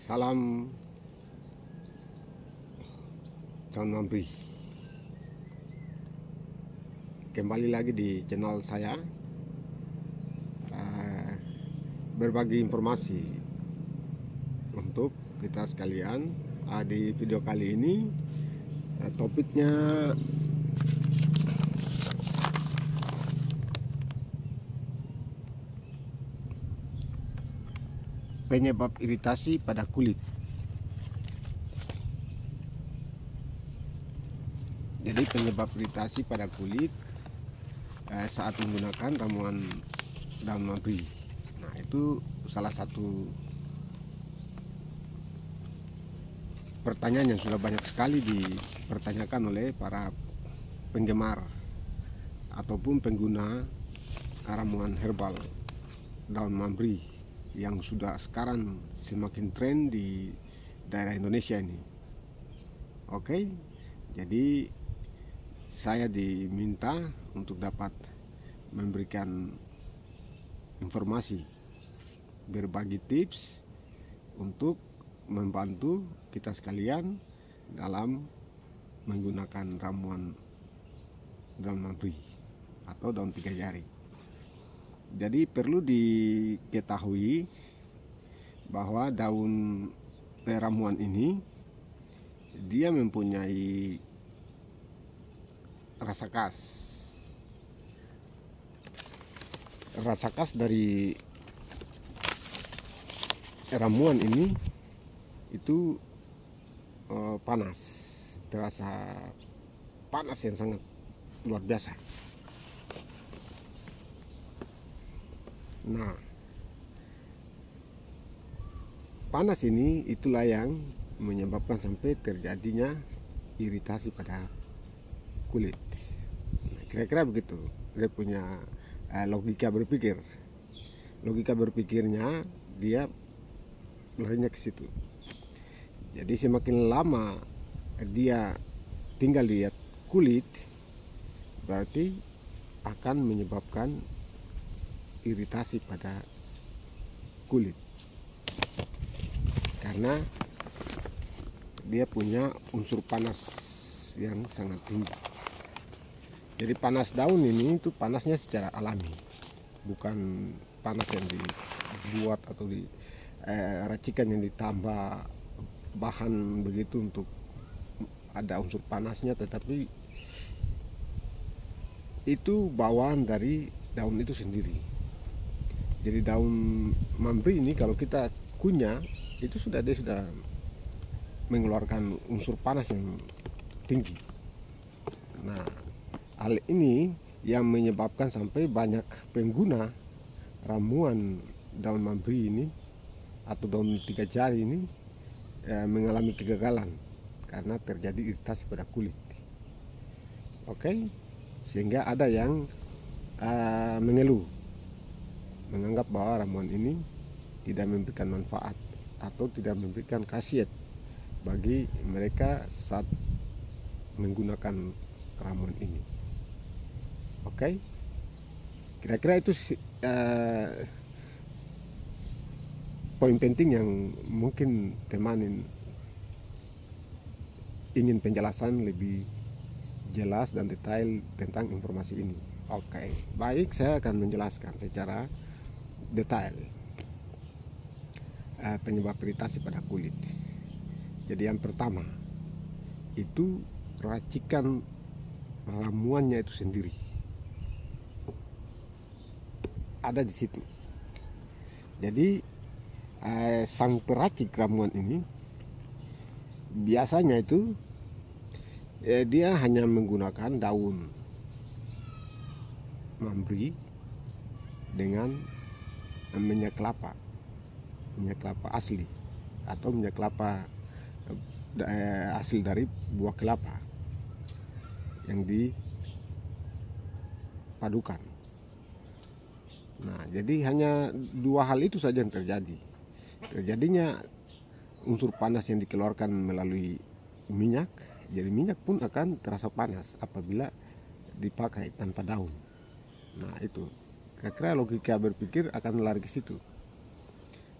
Salam daun mambri. Kembali lagi di channel saya, berbagi informasi untuk kita sekalian. Di video kali ini topiknya penyebab iritasi pada kulit. Jadi penyebab iritasi pada kulit saat menggunakan ramuan daun mambri. Nah, itu salah satu pertanyaan yang sudah banyak sekali dipertanyakan oleh para penggemar ataupun pengguna ramuan herbal daun mambri yang sudah sekarang semakin tren di daerah Indonesia ini. Oke, jadi saya diminta untuk dapat memberikan informasi, berbagi tips untuk membantu kita sekalian dalam menggunakan ramuan daun mambri atau daun tiga jari. Jadi perlu diketahui bahwa daun ramuan ini dia mempunyai rasa khas. Rasa khas dari ramuan ini itu panas, terasa panas yang sangat luar biasa. Nah, panas ini itulah yang menyebabkan sampai terjadinya iritasi pada kulit. Kira-kira begitu dia punya logika berpikir. Logika berpikirnya dia larinya ke situ. Jadi semakin lama dia tinggal di kulit, berarti akan menyebabkan iritasi pada kulit, karena dia punya unsur panas yang sangat tinggi. Jadi panas daun ini itu panasnya secara alami, bukan panas yang dibuat atau di racikan yang ditambah bahan begitu untuk ada unsur panasnya, tetapi itu bawaan dari daun itu sendiri. Jadi daun mambri ini kalau kita kunyah itu dia sudah mengeluarkan unsur panas yang tinggi. Nah, hal ini yang menyebabkan sampai banyak pengguna ramuan daun mambri ini atau daun tiga jari ini mengalami kegagalan karena terjadi iritasi pada kulit. Oke, sehingga ada yang mengeluh, menganggap bahwa ramuan ini tidak memberikan manfaat atau tidak memberikan khasiat bagi mereka saat menggunakan ramuan ini. Oke, kira-kira itu poin penting yang mungkin teman ingin penjelasan lebih jelas dan detail tentang informasi ini. Oke, baik, saya akan menjelaskan secara detail penyebab iritasi pada kulit. Jadi yang pertama itu racikan ramuannya itu sendiri ada di situ. Jadi sang peracik ramuan ini biasanya itu dia hanya menggunakan daun mambri dengan minyak kelapa asli atau minyak kelapa hasil dari buah kelapa yang dipadukan. Nah, jadi hanya dua hal itu saja yang terjadi. Terjadinya unsur panas yang dikeluarkan melalui minyak, jadi minyak pun akan terasa panas apabila dipakai tanpa daun. Nah, itu kira-kira logika berpikir akan lari ke situ.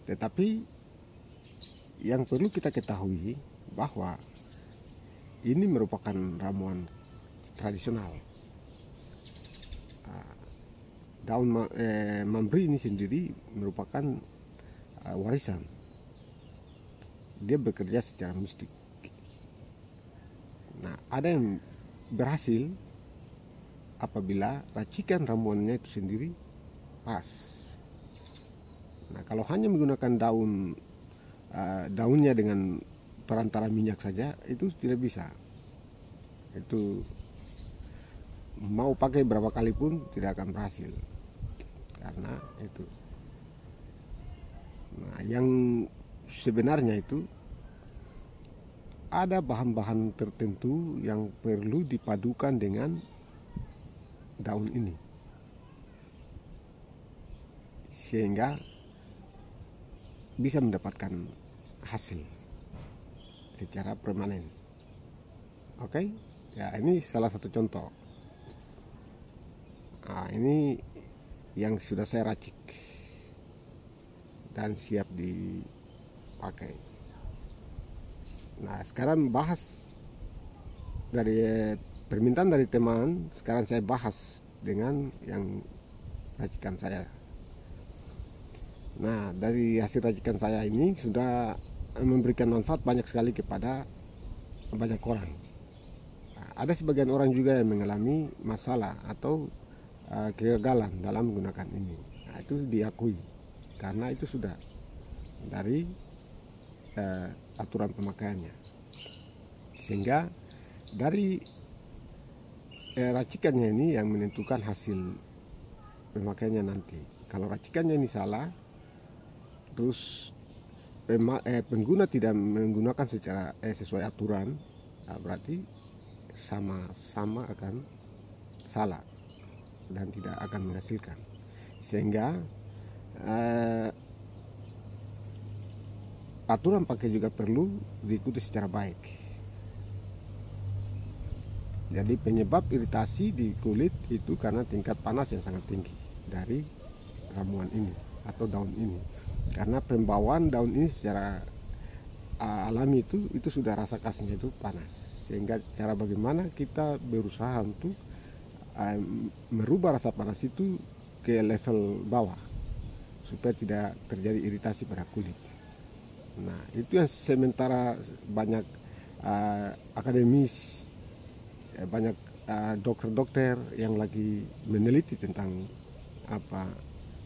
Tetapi yang perlu kita ketahui bahwa ini merupakan ramuan tradisional. Daun mambri ini sendiri merupakan warisan. Dia bekerja secara mistik. Nah, ada yang berhasil apabila racikan ramuannya itu sendiri pas. Nah, kalau hanya menggunakan daunnya dengan perantara minyak saja, itu tidak bisa. Itu mau pakai berapa kali pun tidak akan berhasil, karena itu. Nah, yang sebenarnya itu ada bahan-bahan tertentu yang perlu dipadukan dengan daun ini, sehingga bisa mendapatkan hasil secara permanen. Oke, ya ini salah satu contoh. Nah, ini yang sudah saya racik dan siap dipakai. Nah, sekarang bahas dari permintaan dari teman. Sekarang saya bahas dengan yang racikan saya. Nah, dari hasil racikan saya ini sudah memberikan manfaat banyak sekali kepada banyak orang. Nah, ada sebagian orang juga yang mengalami masalah atau kegagalan dalam menggunakan ini. Nah, itu diakui karena itu sudah dari aturan pemakaiannya, sehingga dari racikannya ini yang menentukan hasil pemakaiannya nanti. Kalau racikannya ini salah, terus pengguna tidak menggunakan secara sesuai aturan, nah berarti sama-sama akan salah dan tidak akan menghasilkan. Sehingga aturan pakai juga perlu diikuti secara baik. Jadi penyebab iritasi di kulit itu karena tingkat panas yang sangat tinggi dari ramuan ini atau daun ini. Karena pembawaan daun ini secara alami itu sudah rasa khasnya itu panas. Sehingga cara bagaimana kita berusaha untuk merubah rasa panas itu ke level bawah supaya tidak terjadi iritasi pada kulit. Nah, itu yang sementara banyak akademis, banyak dokter-dokter yang lagi meneliti tentang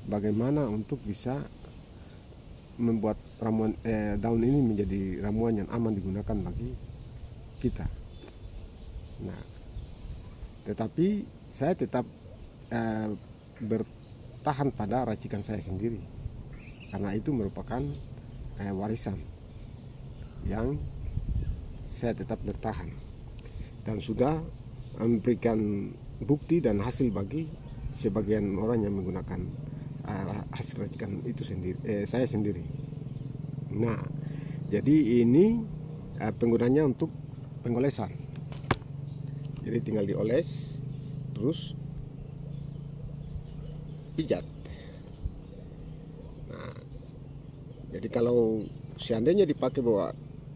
bagaimana untuk bisa membuat ramuan daun ini menjadi ramuan yang aman digunakan bagi kita. Nah, tetapi saya tetap bertahan pada racikan saya sendiri, karena itu merupakan warisan yang saya tetap bertahan dan sudah memberikan bukti dan hasil bagi sebagian orang yang menggunakan hasil racikan itu sendiri, saya sendiri. Nah, jadi ini penggunanya untuk pengolesan. Jadi tinggal dioles, terus pijat. Nah, jadi kalau seandainya dipakai bahwa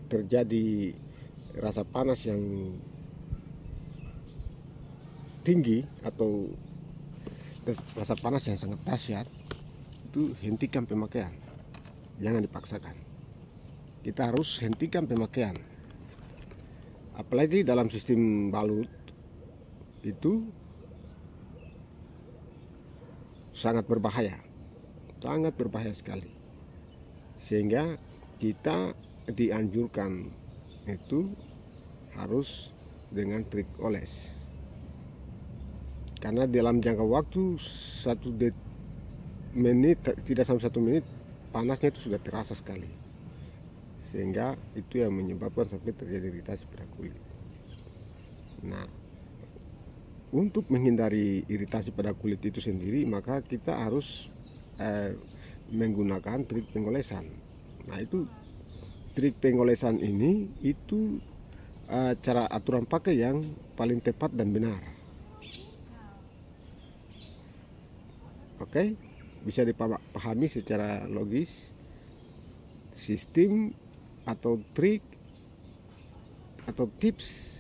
terjadi rasa panas yang tinggi atau rasa panas yang sangat dahsyat, itu hentikan pemakaian, jangan dipaksakan. Kita harus hentikan pemakaian, apalagi dalam sistem balut itu sangat berbahaya sekali, sehingga kita dianjurkan itu harus dengan trik oles, karena dalam jangka waktu 1 menit, tidak sampai 1 menit, panasnya itu sudah terasa sekali, sehingga itu yang menyebabkan sampai terjadi iritasi pada kulit. Nah, untuk menghindari iritasi pada kulit itu sendiri, maka kita harus menggunakan trik pengolesan. Nah, itu trik pengolesan ini itu cara aturan pakai yang paling tepat dan benar. Oke, bisa dipahami secara logis. Sistem atau trik atau tips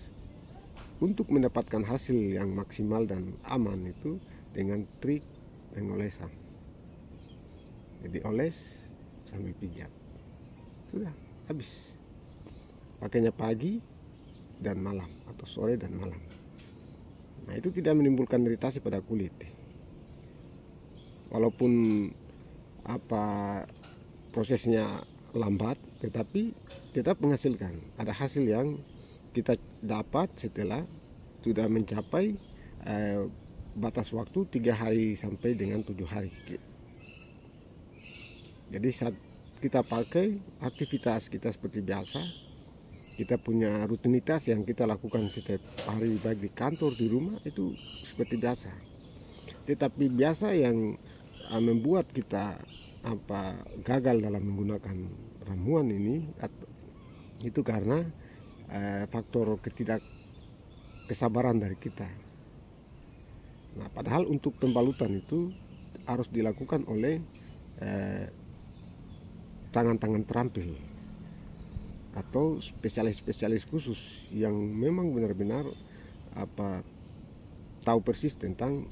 untuk mendapatkan hasil yang maksimal dan aman itu dengan trik pengolesan. Jadi oles sambil pijat, sudah habis. Pakainya pagi dan malam atau sore dan malam. Nah, itu tidak menimbulkan iritasi pada kulit. Walaupun prosesnya lambat, tetapi tetap menghasilkan. Ada hasil yang kita dapat setelah sudah mencapai batas waktu 3 hari sampai dengan 7 hari. Jadi saat kita pakai, aktivitas kita seperti biasa, kita punya rutinitas yang kita lakukan setiap hari, baik di kantor, di rumah, itu seperti biasa. Tetapi biasa yang membuat kita gagal dalam menggunakan ramuan ini itu karena faktor ketidakkesabaran dari kita. Nah, padahal untuk pembalutan itu harus dilakukan oleh tangan-tangan terampil atau spesialis-spesialis khusus yang memang benar-benar tahu persis tentang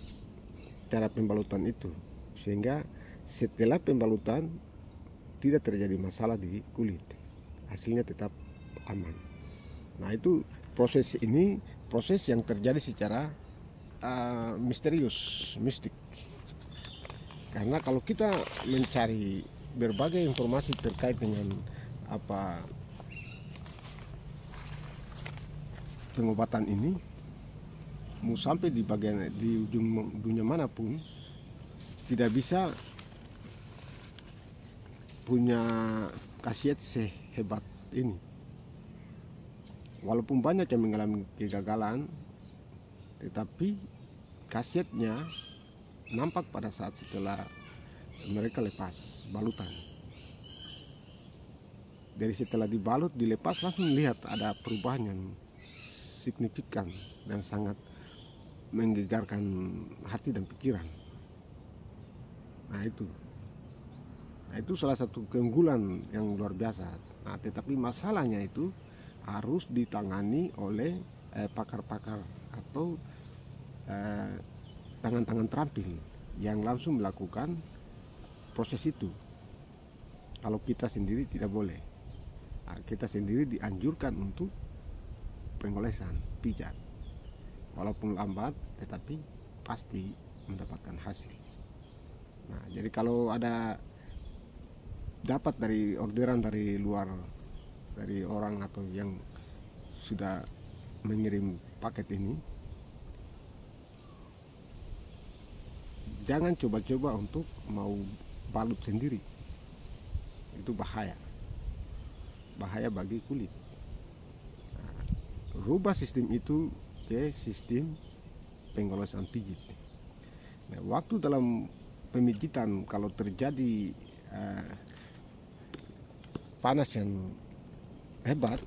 cara pembalutan itu, sehingga setelah pembalutan tidak terjadi masalah di kulit, hasilnya tetap aman. Nah, itu proses yang terjadi secara mistik. Karena kalau kita mencari berbagai informasi terkait dengan pengobatan ini, mau sampai di ujung dunia manapun, tidak bisa punya khasiat sehebat ini. Walaupun banyak yang mengalami kegagalan, tetapi khasiatnya nampak pada saat setelah mereka lepas balutan. Dari setelah dibalut, dilepas, langsung lihat ada perubahan yang signifikan dan sangat menggegarkan hati dan pikiran. Nah, itu salah satu keunggulan yang luar biasa. Nah, tetapi masalahnya itu harus ditangani oleh pakar-pakar atau tangan-tangan terampil yang langsung melakukan proses itu. Kalau kita sendiri tidak boleh. Nah, kita sendiri dianjurkan untuk pengolesan, pijat. Walaupun lambat, tetapi pasti mendapatkan hasil. Nah, jadi kalau ada dapat dari orderan dari luar, dari orang atau yang sudah mengirim paket ini, jangan coba-coba untuk mau balut sendiri. Itu bahaya bagi kulit. Nah, rubah sistem itu ke sistem pengolesan pijit. Nah, waktu dalam pemijitan kalau terjadi panas yang hebat,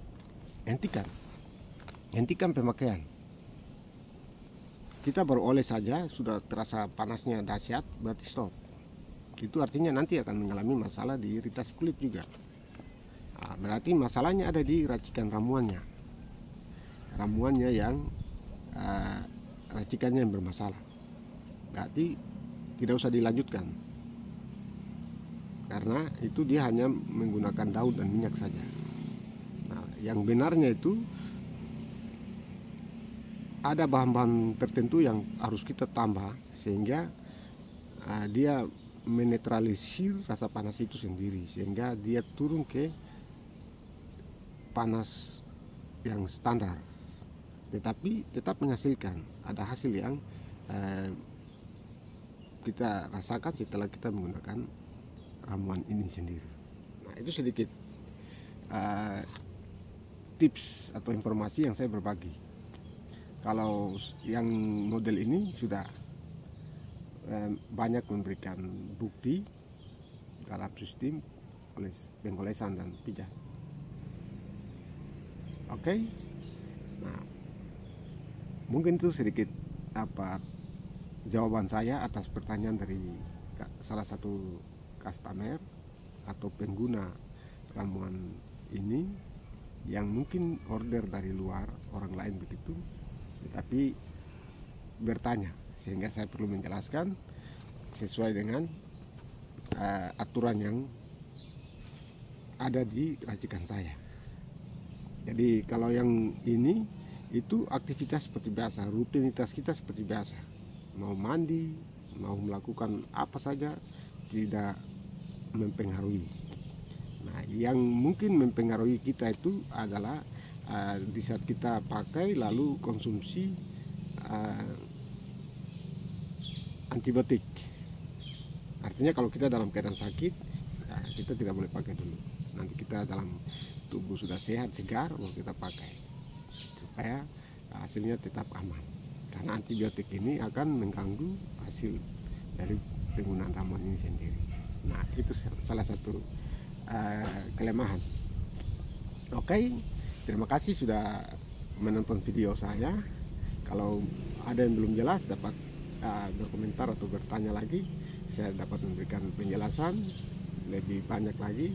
hentikan pemakaian. Kita baru oles saja sudah terasa panasnya dahsyat, berarti stop. Itu artinya nanti akan mengalami masalah di iritasi kulit juga. Nah, berarti masalahnya ada di racikan ramuannya yang racikannya yang bermasalah. Berarti tidak usah dilanjutkan, karena itu dia hanya menggunakan daun dan minyak saja. Nah, yang benarnya itu ada bahan-bahan tertentu yang harus kita tambah sehingga dia menetralisir rasa panas itu sendiri, sehingga dia turun ke panas yang standar, tetapi tetap menghasilkan ada hasil yang kita rasakan setelah kita menggunakan ramuan ini sendiri. Nah, itu sedikit tips atau informasi yang saya berbagi. Kalau yang model ini sudah banyak memberikan bukti dalam sistem pengolesan dan pijat. Oke. Nah, mungkin itu sedikit jawaban saya atas pertanyaan dari salah satu customer atau pengguna ramuan ini. yang mungkin order dari luar orang lain begitu, tetapi bertanya, sehingga saya perlu menjelaskan sesuai dengan aturan yang ada di racikan saya. Jadi kalau yang ini itu aktivitas seperti biasa, rutinitas kita seperti biasa, mau mandi, mau melakukan apa saja, tidak mempengaruhi. Nah, yang mungkin mempengaruhi kita itu adalah di saat kita pakai lalu konsumsi antibiotik. Artinya kalau kita dalam keadaan sakit, kita tidak boleh pakai dulu. Nanti kita dalam tubuh sudah sehat, segar, baru kita pakai supaya hasilnya tetap aman. Karena antibiotik ini akan mengganggu hasil dari penggunaan ramuan ini sendiri. Nah, itu salah satu kelemahan. Oke, terima kasih sudah menonton video saya. Kalau ada yang belum jelas dapat berkomentar atau bertanya lagi, saya dapat memberikan penjelasan lebih banyak lagi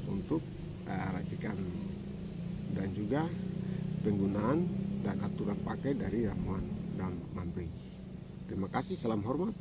untuk racikan dan juga penggunaan dan aturan pakai dari ramuan dan Mamprih. Terima kasih, salam hormat.